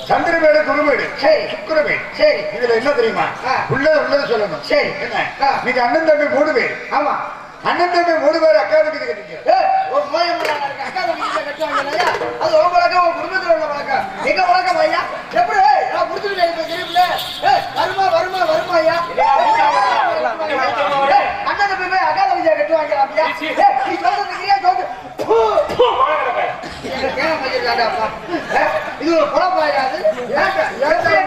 சந்திரமேடு குருமேடு சரி சுக்கிரமேடு சரி இதுல என்ன தெரியுமா உள்ளது சொல்லணும் சரி என்ன நீங்க அண்ணன் தம்பி 3 பேர் ஆமா அண்ணன் தம்பி 3 பேர் அக்கா தம்பி கட்டிங்க ஒரு அக்கா தம்பி கட்டுவாங்க அது உங்க வழக்கம் உங்க குடும்பத்துல உள்ள வழக்கம் எங்க வழக்கம் ஐயா எப்படி நான் புடிச்சுட்டு இப்ப தெரியல வருமா வருமா வருமா ஐயா அண்ணன் தம்பி போய் அக்கா தம்பி கட்டுவாங்க அப்படியா நீ சொல்றதுக்கிறியா சொல்றது இது ஒரு குழப்பாயாது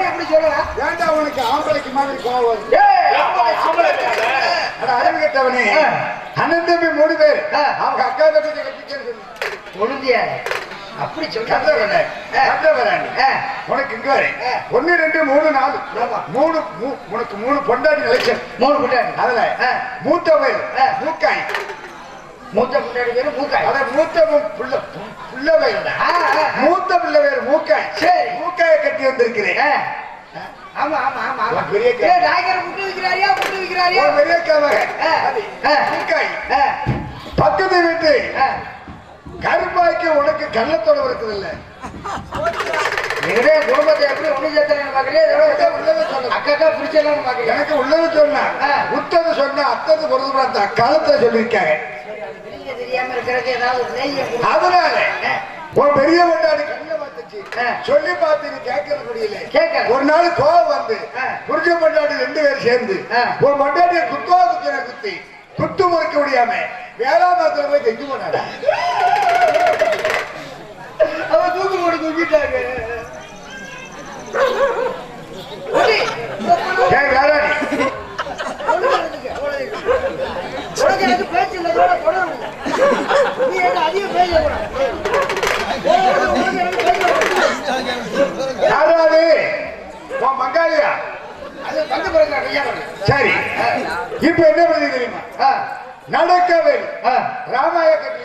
எப்படி சொல்லலாம் ஏன்டா உனக்கு ஆம்பளைக்கு மாதிரி கோவம் அறிவு கட்டவனே அண்ணன் தம்பி 3 பேர் அவங்க அக்கா தம்பி ஒழுந்தியா அப்படி சொல்ற உனக்கு இங்க வர 1 2 3 4 உனக்கு 3 பொண்டாட்டி நிலைச்சல் 3 பொண்டாட்டி அதுல மூத்த பேர் மூக்காய் மூத்த பொண்டாட்டி பேரு மூக்காய் அத மூத்த புள்ள பேர் மூத்த பிள்ளை பேர் மூக்காய் சரி மூக்காய கட்டி வந்திருக்கிறேன் ஆமா ஆமா ஆமா பெரிய நாயகர் முட்டு விக்கிறாரியா முட்டு விக்கிறாரியா பெரிய காவக மூக்காய் பக்கத்து வீட்டு கருப்பாய்க்கு உனக்கு கள்ளத்தோட இருக்குது இல்ல நிறைய குடும்பத்தை எப்படி ஒண்ணு சேர்த்தலன்னு பாக்குறேன் அக்கா பிடிச்சலாம் பாக்குறேன் எனக்கு உள்ளது சொன்னா உத்தது சொன்னா அத்தது பொருள் அந்த காலத்துல சொல்லியிருக்காங்க தெரியாம இருக்கிறது ஏதாவது அதனால ஒரு பெரிய கொண்டாடி கண்ண பார்த்துச்சு சொல்லி பார்த்து நீ கேட்கறது முடியல கேட்க ஒரு நாள் கோவம் வந்து புரிஞ்ச கொண்டாடி 2 பேர் சேர்ந்து ஒரு கொண்டாடிய குத்தி குத்து முறைக்க முடியாம வேளாண் போய் செஞ்சு போனாடா அவன் தூக்கு போட்டு தூக்கிட்டாங்க வேளாண் எனக்கு பேச்சு இல்லை நீ என்ன அதிகம் பேச யாராவது மங்காளியா சரி இப்ப என்ன பண்ணி தெரியுமா நடக்கவே ராமாய கட்டி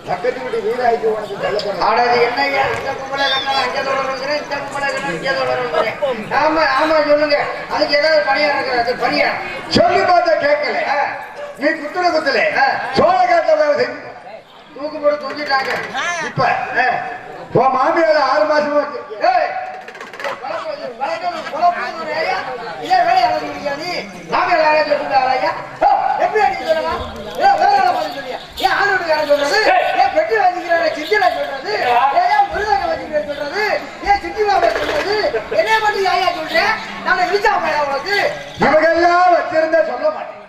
பக்கத்து வீட்டு வீடாய்க்கு உனக்கு ஆடாது என்னையா இந்த கும்பலை கட்டலாம் அங்கே தொடர்றேன் இந்த கும்பலை கட்டலாம் இங்கே தொடர்றேன் ஆமா ஆமா சொல்லுங்க அதுக்கு ஏதாவது பணியா இருக்கிறது பணியா சொல்லி பார்த்தா கேட்கல நீ குத்துல சோழ காட்டுல செஞ்சு தூக்கு போட்டு தூக்கிட்டாங்க இப்ப உன் மாமியார 6 மாசமா எப்படி அடிச்சு சொல்லலாம் ஏன் ஆளுக்காரன் சொல்றது ஏன் பெட்ரோல் வச்சுக்கிறாங்க சித்தில சொல்றது ஏன் முருகனை வச்சுக்கிறேன் சொல்றது ஏன் சித்தி மாமா சொல்றது என்ன பண்ணி யாயா சொல்றேன் நான் விழிச்சா போயா உனக்கு இவங்கெல்லாம் வச்சிருந்தா சொல்ல மாட்டேன்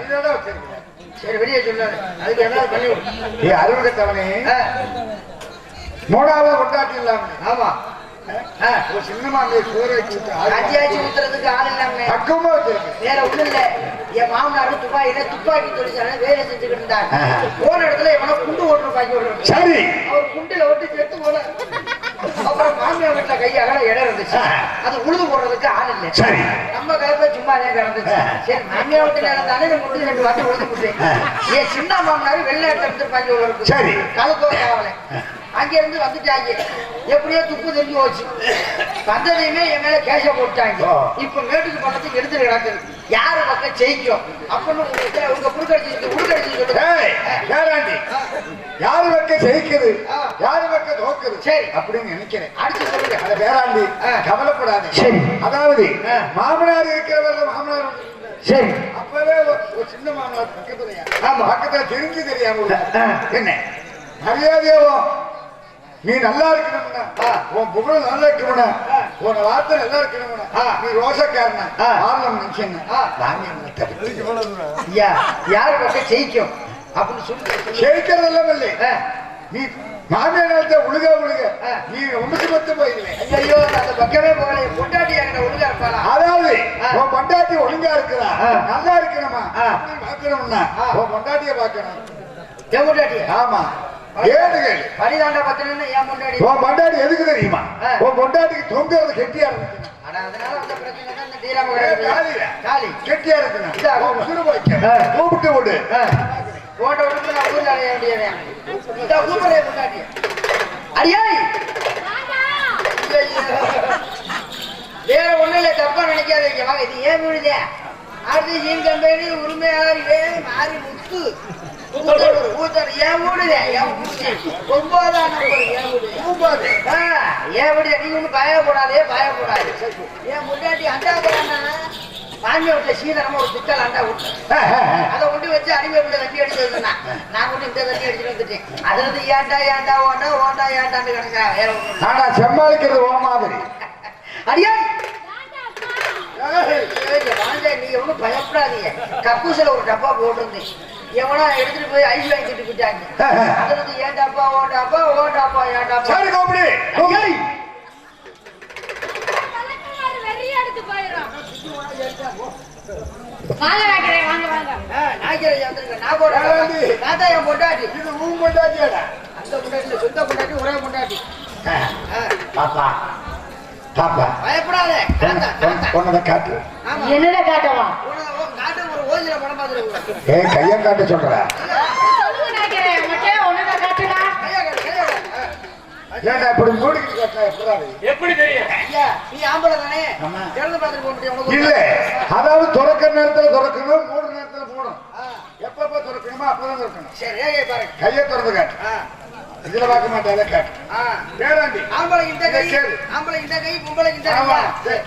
இதோட வச்சிருக்கேன் சரி வெளியே சொல்லாது அதுக்கு ஏதாவது பண்ணி விடு அறுவடத்தவனே 3வது கொண்டாட்டி இல்லாம ஆமா ஒரு சின்னமா அஞ்சாச்சு ஊத்துறதுக்கு ஆள் இல்லாம பக்கமா வச்சிருக்கேன் வேற ஒண்ணு இல்ல என் மாமனாரு துப்பாக்கி தொழிற்சாலை வேலை செஞ்சுக்கிட்டு இருந்தாங்க போன இடத்துல எவனோ குண்டு ஓட்டுருப்பாங்க சரி அவர் குண்டுல ஓட்டு சேர்த்து போல அப்புறம் மாமியார் வீட்டுல கையால இடம் இருந்துச்சு அது உழுது போடுறதுக்கு ஆள் இல்லை சரி நம்ம காலத்துல சும்மா கிடந்துச்சு சரி மாமியார் வீட்டுல இருந்தாலே முட்டு 2 வாட்டி உழுது போட்டேன் என் சின்ன மாமனாரு வெளிநாட்டுல இருந்துருப்பாங்க சரி கலக்கோ காவல அங்க இருந்து வந்துட்டாங்க எப்படியோ துப்பு தெரிஞ்சு போச்சு வந்ததையுமே என் மேல கேஷ போட்டாங்க இப்ப மேட்டுக்கு பக்கத்துக்கு எடுத்து கிடக்குது யாரு பக்கம் ஜெயிக்கும் அப்படின்னு உங்க புடுக்கடிச்சு யாரு பக்கம் ஜெயிக்குது யாரு பக்கம் தோக்குது சரி அப்படின்னு நினைக்கிறேன் அடிச்சு சொல்லுங்க அதை வேறாண்டி கவலைப்படாது சரி அதாவது மாமனார் இருக்கிறவர்கள் மாமனார் சரி அப்பவே ஒரு சின்ன மாமனார் பக்கத்துலயா ஆமா பக்கத்துல தெரிஞ்சு தெரியாம என்ன மரியாதையாவோ நீ நல்லா இருக்கணும்னா உன் புகழ் நல்லா இருக்கணும்னா உன் வார்த்தை நல்லா இருக்கணும்னா நீ ரோஷக்காரனா ஆரம்பம் நினைச்சேன் யாரு பக்கம் ஜெயிக்கும் அப்படின்னு சொல்லி ஜெயிக்கிறதெல்லாம் இல்லை நீ மாமியார் உழுக நீ ஒன்பது பத்து போயிருவேன் ஐயோ அந்த பக்கமே போகல பொண்டாட்டி என்கிட்ட ஒழுங்கா இருப்பாளா அதாவது உன் பொண்டாட்டி ஒழுங்கா இருக்கிறா நல்லா இருக்கணுமா பாக்கணும்னா உன் பொண்டாட்டிய பாக்கணும் என் பொண்டாட்டி ஆமா பரிதாண்டா பத்தினா ஏன் பொண்டாடி உன் பொண்டாட்டி எதுக்கு தெரியுமா உன் பொண்டாட்டிக்கு தொங்குறது கெட்டியா இருக்கு அதனால அந்த பிரச்சனை தான் இந்த தீராம காலி கெட்டியா இருக்கு கூப்பிட்டு விடு போட்ட உடம்புல நான் ஊர்ல அடைய வேண்டியவன் இந்த கூப்பிடுற பொண்டாட்டி அடியாய் வேற ஒண்ணு இல்ல தப்பா நினைக்காதீங்க வாங்க இது ஏன் விழுதே அடுத்து என் கம்பெனி உரிமையாளர் மாறி முத்து ஊத்தர் ஏன் வீடுதே என் வீடு 9ஆம் நம்பர் என் வீடு 9 ஏன் வீடு நீங்க ஒண்ணு பயப்படாதே பயப்படாது என் முன்னாடி அண்டா போறானா பாண்டிய வீட்டுல சீதனமா ஒரு பித்தல் அண்டா விட்டு அதை கொண்டு வச்சு அடிமை வீட்டுல தண்ணி அடிச்சது நான் கொண்டு இந்த தண்ணி அடிச்சுட்டு வந்துட்டேன் அதுல இருந்து ஏண்டா ஏண்டா ஓண்டா ஓண்டா ஏண்டான்னு கிடக்கா சமாளிக்கிறது ஓ மாதிரி அடியா நீங்க ஒன்னும் பயப்படாதீங்க கக்கூசில ஒரு டப்பா போட்டிருந்தேன் எவனா எடுத்துட்டு போய் ஐஸ் வாங்கிட்டு போயிட்டாங்க அதுல இருந்து ஏன் டப்பா ஓண்டாப்பா ஓண்டாப்பா ஏண்டாப்பா சரி கோபடி என்னடா காட்டவா ஒரு ஓஜில படம் பார்த்துட்டு கைய காட்ட சொல்ற ஏண்டா இப்படி மூடிக்கிட்டு காட்டா எப்படி தெரியும் ஐயா நீ ஆம்பளை தானே திறந்து பார்த்துட்டு போக முடியும் இல்ல அதாவது துறக்கிற நேரத்துல துறக்கணும் மூணு நேரத்துல போடணும் எப்பப்ப துறக்கணுமோ அப்பதான் துறக்கணும் சரி பாருங்க கையை திறந்து காட்டு இதுல பார்க்க மாட்டாத காட்டு பேராண்டி ஆம்பளை இந்த கை ஆம்பளை இந்த கை பொம்பளை இந்த கை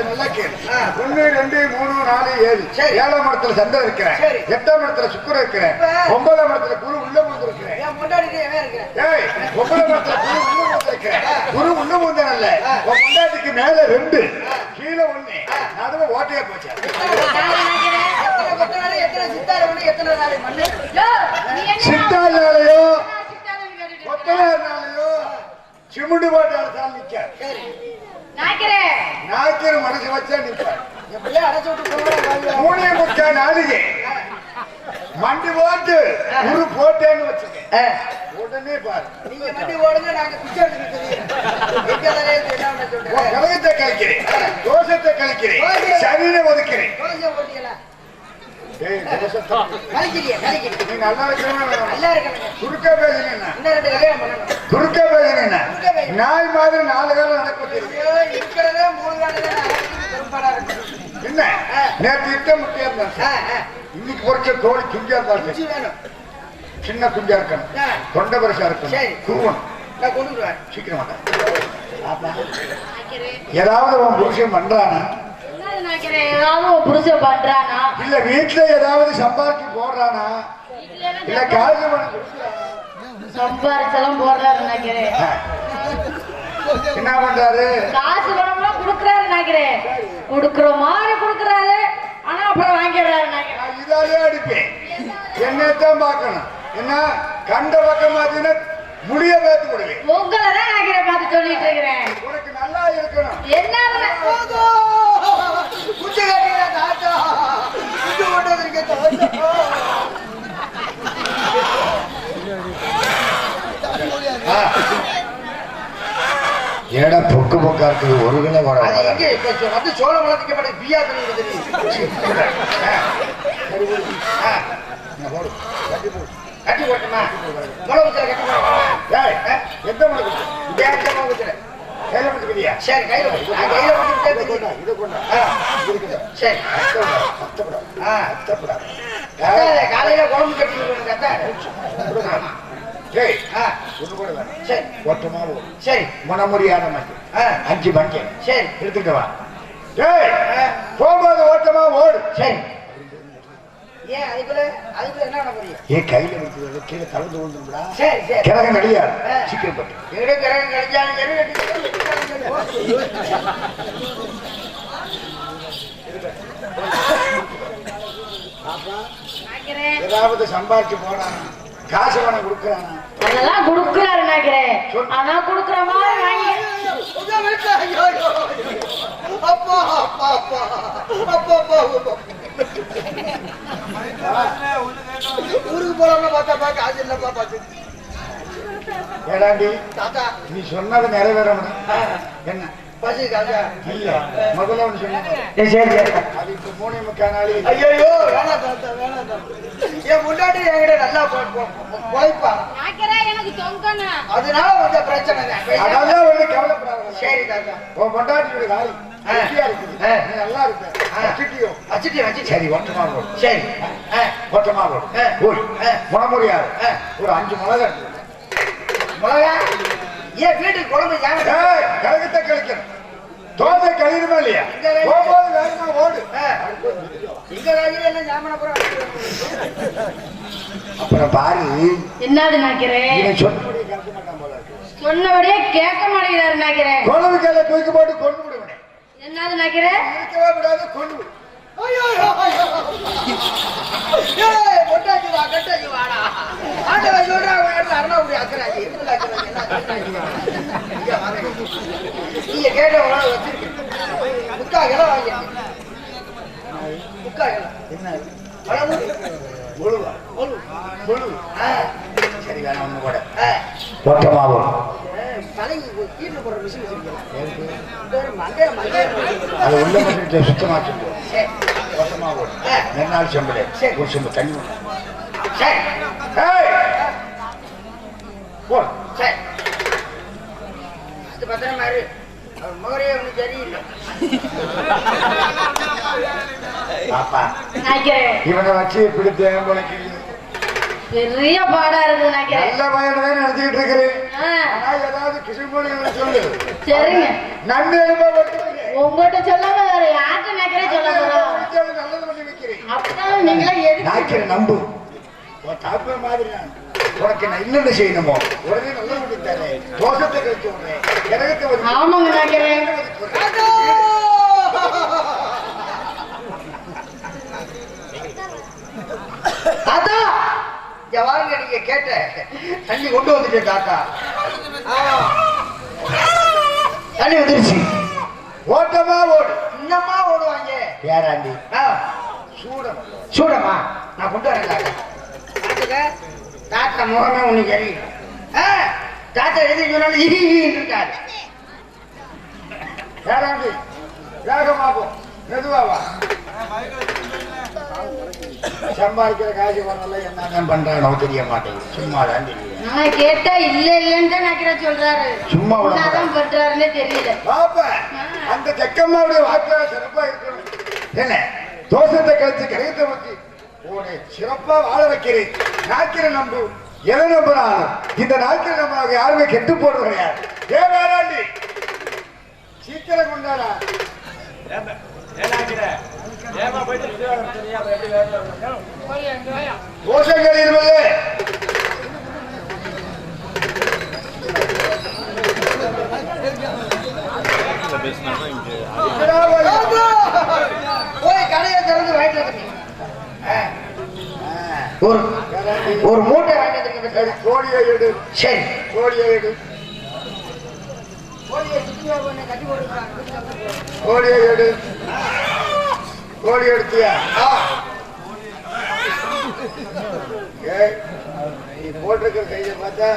நல்லா கேளு 1 2 3 4 7 7ஆம் இடத்துல சந்திரன் இருக்கிறேன் 8ஆம் இடத்துல சுக்கிரன் இருக்கிறேன் 9ஆம் இடத்துல குரு உள்ள பூந்து இருக்கிறேன் என் முன்னாடியே இருக்கிறேன் 9ஆம் இடத்துல குரு உள்ள பூந்து இருக்கிறேன் குரு உள்ள பூந்தனல்ல உன் முன்னாடிக்கு மேல 2 கீழே 1 நடுவே ஓட்டையா போச்சு எத்தனை சித்தால ஒண்ணு எத்தனை நாளை மண்ணு சித்தாலையோ கொத்தனாலையோ சிமுண்டு போட்டு அடைச்சாலும் நிக்க நாய்க்கிற மனசு வச்சா நிற்பார் அடைச்சு விட்டு 3 நாளைக்கு மண்டி போட்டு உரு போட்டேன்னு வச்சுக்க உடனே பாரு நீங்க மண்டி ஓடுங்க நாங்க பிச்சை கலகத்தை கழிக்கிறேன் தோஷத்தை கழிக்கிறேன் சரீரை ஒதுக்கிறேன் நாய் மாதிரி 4 காலம் நடக்க என்ன நேற்று இட்ட முட்டியா இருந்தா இன்னைக்கு பொறிச்ச தோழி குஞ்சா இருந்தா சின்ன குஞ்சா இருக்கணும் தொண்டை பரிசா இருக்கணும் குருவன் சீக்கிரம் ஏதாவது உன் புருஷன் பண்றானா புருஷன் பண்றானா இல்ல வீட்டுல ஏதாவது சம்பாதிச்சு போடுறானா இல்ல காசு சம்பாதிச்செல்லாம் போடுறாரு நினைக்கிறேன் என்ன பண்றாரு காசு பணம்லாம் குடுக்கறாரு நினைக்கிறேன் குடுக்கற மாதிரி குடுக்கறாரு ஆனா அப்புறம் வாங்கிடுறாரு நினைக்கிறேன் இதாலே அடிப்பேன் என்னத்தான் பார்க்கணும் என்ன கண்ட பக்கம் பார்த்தீங்கன்னா முடிய பேத்து கொடுவேன் உங்களை தான் நினைக்கிறேன் பார்த்து சொல்லிட்டு இருக்கிறேன் உனக்கு நல்லா இருக்கணும் என்ன குச்சி கட்டிக்கிற தாத்தா குச்சி கொண்டு வந்திருக்கேன் ஏடா பொக்கு பொக்கா இருக்குது ஒரு கிலோ வந்து சோழ வளர்த்துக்க மாட்டேன் பியா கட்டி போட்டுமா முளை கட்டி போடுமா எந்த முளை கையில முடிச்சுக்கிறியா சரி கையில இதை கொண்டா சரி காலையில குழம்பு கட்டி சரி ஒட்டமாக சரி மனமுடியாத மட்டும் 5 மணிக்கு சரி எடுத்துட்டு வா போகும்போது ஓட்டமா ஓடு சரி ஏன் அதுக்குள்ள என்ன பண்ண முடியும் ஏன் கையில இருக்குது கீழே கலந்து விழுந்துருங்களா சரி சரி கிரகம் கிடையாது சீக்கிரம் பட்டு எடு கிரகம் கிடைச்சாலும் சரி ஏதாவது சம்பாதிச்சு போறானா காசு பணம் கொடுக்கறானா அதெல்லாம் கொடுக்கறாரு நினைக்கிறேன் ஆனா கொடுக்கற மாதிரி வாங்கி அப்பா அப்பா அப்பா அப்பா அப்பா ஊருக்கு போலாம்னா பார்த்தா காசு இல்லப்பா பார்த்து ஏடாண்டி தாத்தா நீ சொன்னது நிறைவேறணும் என்ன பசி காசா இல்ல முதல்ல ஒண்ணு சொன்னேன் அது இப்ப 3:45 நாளி ஐயோ வேணாம் தாத்தா வேணாம் தாத்தா என் முன்னாடி என்கிட்ட நல்லா போய்ப்பா எனக்கு தொங்கணும் அதனால வந்து பிரச்சனை தான் அதெல்லாம் ஒண்ணு கவலைப்படாத சரி தாத்தா உன் பொண்டாட்டியோட காலம் நல்லா இருக்கு வச்சுட்டு சரி ஒட்டமா போடும் சரி ஒட்டமா போடும் போய் முளமுறையாது ஒரு 5 மிளகா மிளகா ஏன் வீட்டுக்கு குழம்பு கழகத்தை கழிக்கணும் தோசை கழிவுமா இல்லையா போகும்போது வேகமா ஓடு இங்க ராஜில என்ன ஜாமன அப்புறம் பாரு என்னது நினைக்கிறேன் சொன்னபடியே கேட்க மாட்டேங்கிறாரு நினைக்கிறேன் கொழுவு கையில தூக்கி போட்டு கொண்டு விடுவேன் என்னது நினைக்கிறேன் இருக்கவே விடாது கொண்டு விடு நீங்க கேட்ட முக்கால் வாங்கி சரி வேணாம் ஒண்ணு கூட ஒட்டமாவும் அது உள்ள மட்டும் சுத்தமாச்சு ஒட்டமாவும் நெருநாள் செம்பளே ஒரு செம்பு தண்ணி பத்திரமா முகரே ஒண்ணு சரியில்லை பாப்பா இவனை வச்சு பிடித்தேன் உனக்கு பெரிய பாடா இருக்கு நினைக்கிறேன் நல்ல பையனதான் நினைச்சுக்கிட்டு இருக்கிறேன் ஏதாவது கிருஷ்ணமொழி சொல்லு சரிங்க நன்மை உங்ககிட்ட சொல்லாம வேற யார்கிட்ட நினைக்கிறேன் சொல்ல போறோம் நல்லது பண்ணி வைக்கிறேன் அப்படின்னா நீங்களே எதுக்கு நம்பு தாப்ப மாதிரி உனக்கு நான் இல்லைன்னு செய்யணுமோ உடனே நல்ல முடித்தாரு தோசத்தை கழிச்சு விடுறேன் கிரகத்தை ஆமாங்க நினைக்கிறேன் அதான் ஜவாருங்க நீங்க கேட்ட தண்ணி கொண்டு வந்துட்டேன் தாத்தா தண்ணி வந்துருச்சு ஓட்டமா ஓடு இன்னமா ஓடுவாங்க பேராண்டி சூடமா நான் கொண்டு வரேன் தாத்தா தாத்தா முகமே ஒண்ணு சரி தாத்தா எது சொன்னாலும் இருக்காது பேராண்டி வேகமாகும் மெதுவாவா சம்பாதிக்கிற காசு வரல என்ன பண்றானோ தெரிய மாட்டேங்குது சும்மா தான் தெரியும் நான் கேட்டா இல்ல இல்லன்னு தான் நினைக்கிறேன் சொல்றாரு சும்மா என்னதான் பண்றாருன்னே தெரியல பாப்பா அந்த தெக்கம்மாவுடைய வாக்குல சிறப்பா இருக்கணும் என்ன தோசத்தை கழிச்சு கிரகத்தை வச்சு உன்னை சிறப்பா வாழ வைக்கிறேன் நாக்கிற நம்பு எதை நம்புறாலும் இந்த நாட்கள் நம்ம யாருமே கெட்டு போறது கிடையாது வேறாண்டி சீக்கிரம் கொண்டாடா தோசைகள் இருப்பது போய் கடையை திறந்து வாங்கிட்டு ஒரு மூட்டை வாங்கிட்டு கோழியை எடு சரி கோழியை எடு கட்டி போட்டு கோழியை எடு கோழி எடுத்தியா நீ போட்டிருக்கிற கையை பார்த்தா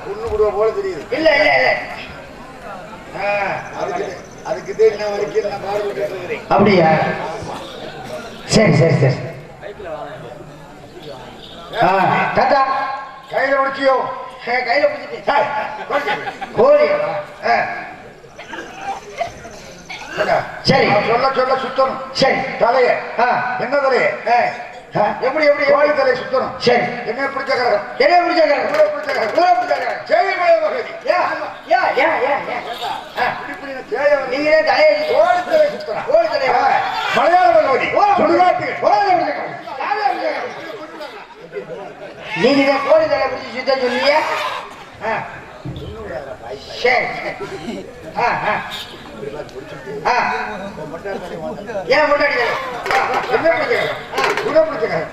ஒண்ணு விடுவ போல தெரியுது இல்ல இல்ல இல்ல அதுக்கு என்ன வரைக்கும் நான் பாடுபட்டு இருக்கிறேன் அப்படியா சரி சரி சரி தாத்தா கையில முடிச்சியோ கையில பிடிச்சிட்டு கோழி சரி சொல்ல சொல்ல சுத்தணும் சரி தலைய என்ன தலைய எப்படி எப்படி கோழி தலையை சுத்தணும் சரி என்ன பிடிச்ச கரகம் என்ன பிடிச்ச கரகம் ஊரை பிடிச்ச கரகம் ஊரை பிடிச்ச கரகம் சேவை மழை வகதி நீங்களே தலையை கோழி தலையை சுத்தணும் கோழி தலையை மலையாள பகவதி சுடுகாட்டு நீங்க கோழி தலையை பிடிச்சி சுத்தம் சொல்லிய சரி ஏன் முன்னாடி என்ன பிடிக்கிறாங்க குணம் பிடிக்கிறாங்க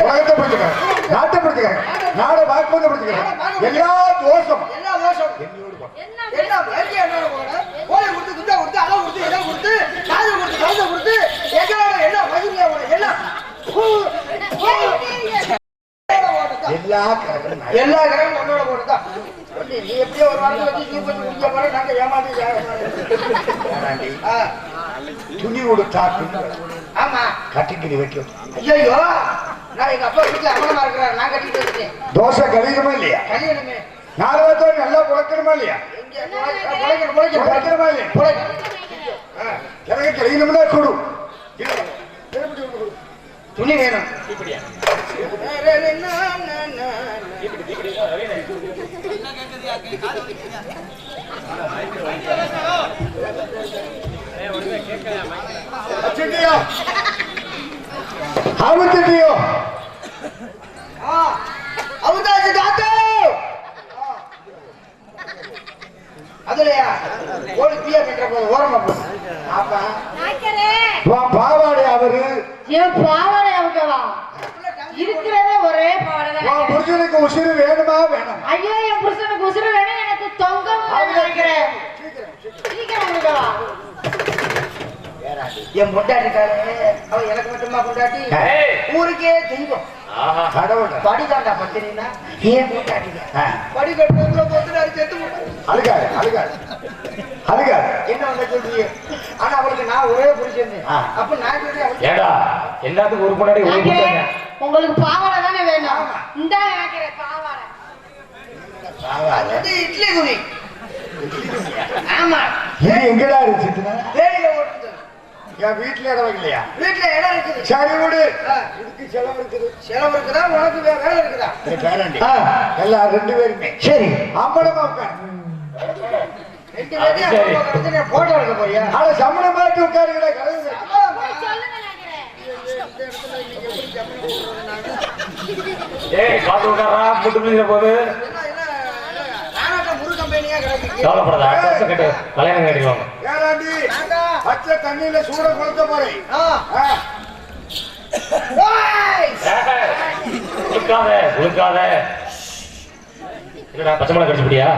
உலகத்தை பிடிக்கிறாங்க நாட்டை பிடிக்கிறாங்க நாடை வாக்குவதை பிடிக்கிறாங்க எல்லா தோஷம் என்ன கோழி கொடுத்து குண்டா கொடுத்து அளவு கொடுத்து இடம் கொடுத்து காது கொடுத்து கலந்த கொடுத்து எங்களோட என்ன மகிழ்ச்சியா எல்லாம் எல்லா கடையும் உன்னோட போட்டுதான் நீ எப்படியோ ஒரு வாரத்தை வச்சு நீ கொஞ்சம் குடிக்க போற நாங்க ஏமாத்தி துணி கொடுத்தா ஆமா கட்டிக்கிட்டு வைக்கும் ஐயோ நான் எங்க அப்பா வீட்டுல அமனமா இருக்கிறாரு நான் கட்டிட்டு வச்சுட்டேன் தோசை கழியுமா இல்லையா கல்யாணமே 4 வருஷம் நல்லா புழக்கணுமா இல்லையா புழைக்கணுமா இல்லையா எனக்கு கிடைக்கணும்னா கொடு. துணி வேணும். அவுத்துட்டியோ? அவுத்தாச்சு தாத்தா. அதுலயா ஓடி பியா கட்டுற போது ஓரமா போ. ஆப்பா பாவாடை அவரு என் பாவாடை அவங்கவா இருக்கிறதே ஒரே பாவாடை தான். புருஷனுக்கு உசுறு வேணுமா வேணும்? ஐயோ என் புருஷனுக்கு உசுறு வேணும், எனக்கு தொங்கம் நினைக்கிறேன். சீக்கிரம் கொடுக்கவா. என் பொண்டாட்டி இருக்காரு, அவ எனக்கு மட்டுமா பொண்டாட்டி? ஊருக்கே தெய்வம். படிதாண்டா பத்தினா ஏன் பொண்டாட்டி படி கட்டுறதுல பொத்துனாரு செத்து போட்டாரு. அழுகாது அழுகாது அழுகாது. என்ன வந்து சொல்றீங்க? ஆனா அவளுக்கு நான் ஒரே புரிஞ்சு அப்ப நான் சொல்றேன் எல்லாத்துக்கும் ஒரு முன்னாடி உங்களுக்கு பாவாடை தானே வேணும்? இந்த நினைக்கிறேன் பாவாடை. இட்லி துணி. ஆமா இது எங்கடா இருந்துச்சு? வேலையில ஓட்டுது. என் வீட்டுல இடம் வைக்கலையா? வீட்டுல இடம் இருக்குது. சரி விடு. இதுக்கு செலவு இருக்குது. செலவு இருக்குதா? உனக்கு வேலை இருக்குதா? எல்லாம் 2 பேருமே. சரி அம்பளமா உட்காரு. 2 பேரும் போட்டோ எடுக்க போறியா? ஆனா சம்பளம் பார்த்து உட்காருங்களா? காத்து உட்காரா முட்டு போது முரு கம்பெனியா கிடைக்கு. கல்யாணம் கட்டிடுவாங்க. பச்சை தண்ணியில சூட கொளுத்த போறேன். உழுக்காத இல்லடா பச்சை மிளகா கடிச்சுட்டியா?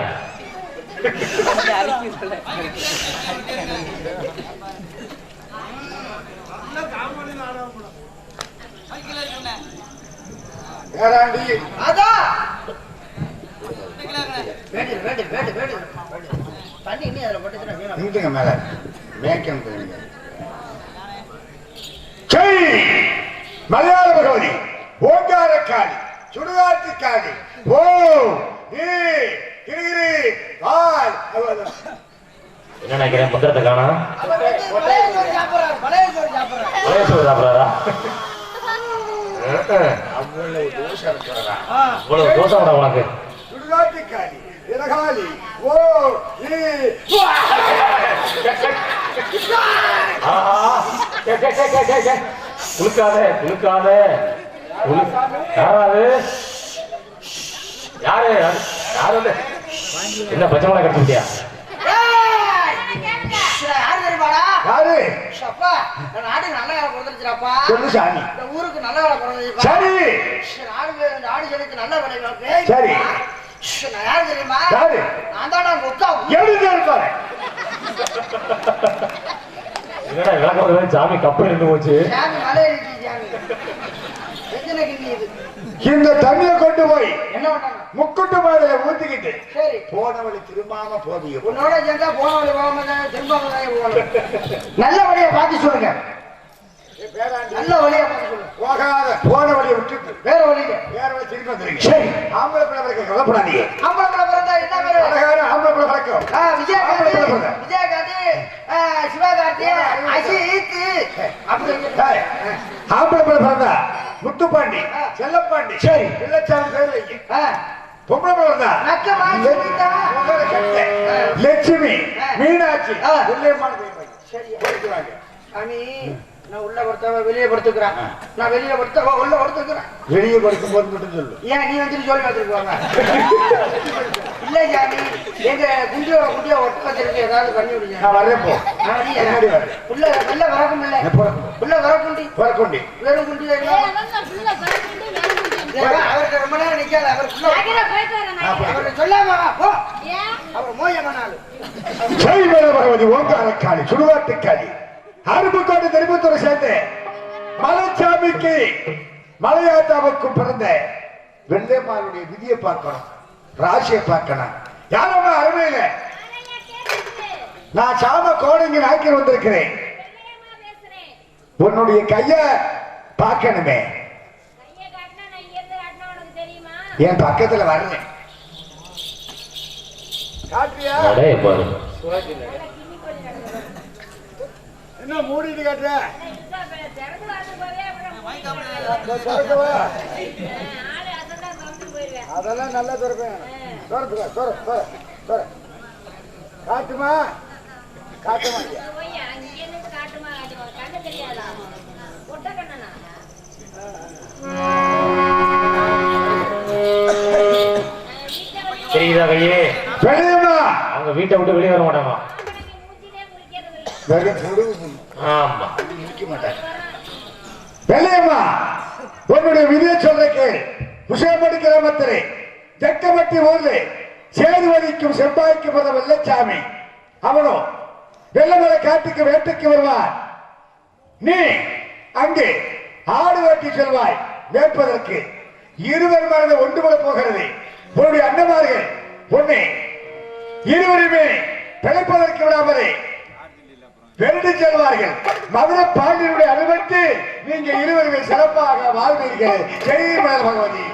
மேல மேய்க்கம் மலையாள பகவதி ஓங்கார காளி சுடுகாட்டு காளி ஓ என்ன நினைக்கிறேன்? புத்தகத்தை காணா அவ்வளவு தோசை இருக்கிறதா? இவ்வளவு தோசை உனக்கு? சுடுகாட்டு காளி இடகாலி ஓ குளுக்காத குளுக்காத யாராவது யாரு யாரு என்ன பச்சை மிளகா கடிச்சுட்டியா? சொல்லு சாமி. ஊருக்கு நல்ல வேலை பிறந்துச்சு. சரி நாடு ஜனத்துக்கு நல்ல வேலை. சரி நான் யாரு தெரியுமா? நான் தான் கொத்தா இருப்பாரு. என்னடா விளக்கம் சாமி கப்பல் இருந்து போச்சு. சாமி மலை சாமி எத்தனை கிண்டி இது? இந்த தண்ணியை கொண்டு போய் என்ன பண்ணாங்க? முக்குட்டு மாதிரில ஊத்திக்கிட்டு சரி போனவழி திரும்பாம போதிய உன்னோட சேர்ந்தா போனவழி போகாம திரும்பாம நல்ல வழியை பார்த்து சொல்லுங்க. நல்ல வழியா பார்த்து சொல்லுங்க. போகாத போன வழியை விட்டுட்டு வேற வழியில திரும்பி வந்துருங்க. சரி ஆம்பளை பிள்ளை பிறக்க கவலைப்படாதீங்க. ஆம்பளை பிள்ளை பிறந்தா என்ன பேரு? அழகான ஆம்பளை பிள்ளை பிறக்கும். விஜயகாந்தி சிவகார்த்தி அஜித் அப்படி ஆம்பளை பிள்ளை பிறந்தா முத்துப்பாண்டி செல்லப்பாண்டி சரி பிள்ளைச்சாமி பேர் வைக்க. பொம்பளை பிள்ளை பிறந்தா லட்சுமி மீனாட்சி சரி வாங்க. சாமி நான் உள்ள படுத்தவ வெளியே படுத்துக்கிறேன். நான் வெளியே படுத்தவ உள்ள படுத்துக்கிறேன். வெளியே படுக்கும் போது மட்டும் சொல்லு. ஏன் நீ வந்து சொல்லி வச்சிருக்காங்க? இல்ல சாமி எங்க குண்டியோட ஒட்டுப்பத்திற்கு ஏதாவது பண்ணி விடுங்க. நான் வரேன் போ. உள்ள வெள்ள வரக்கும் இல்ல உள்ள வரக்குண்டி வரக்குண்டி வெறும் குண்டி அவருக்கு ரொம்ப நேரம் நிக்காது. அவர் சொல்லாம போ. அவர் மோயமானாலு ஜெய் மேல பகவதி ஓங்கார காளி சுடுகாட்டு காளி அருப்புக்கோட்டை திருப்பத்தூரை சேர்ந்து மலைச்சாமிக்கு மலையாத்தாவுக்கு பிறந்த வெள்ளைமாருடைய விதியை பார்க்கணும், ராசியை பார்க்கணும். யாரும் அருமையில நான் சாம கோடங்கி நாக்கி வந்திருக்கிறேன். உன்னுடைய கைய பார்க்கணுமே. என் பக்கத்துல வரல காட்டியா? என்ன மூடிட்டு காட்டுற அதெல்லாம் நல்லா திறப்பேன் காட்டுமா காட்டுமா தெரியுதா கையே அவங்க வீட்டை விட்டு வெளியே வர மாட்டாங்க. ஆமா நிக்க மாட்டாங்க. வெள்ளையம்மா உன்னுடைய விதியை சொல்ற கேள். விஷயப்படி கிராமத்திலே ஜக்கமட்டி ஊர்ல சேதுவதிக்கும் செவ்வாய்க்கு பிறந்த வெள்ளச்சாமி அவனோ வெள்ளமலை காட்டுக்கு வேட்டைக்கு வருவார். நீ அங்கே ஆடு வெட்டி செல்வாய் வேட்பதற்கு. இருவர் மனதை ஒன்றுபட போகிறது. உன்னுடைய அண்ணமார்கள் உன்னை இருவருமே பிழைப்பதற்கு விடாமலே வென்று செல்வார்கள். மதுரை பாண்டியனுடைய அனுமதி நீங்க இருவருமே சிறப்பாக வாழ்வீர்கள். ஜெய் மலர் பகவதி.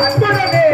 அன்புடனே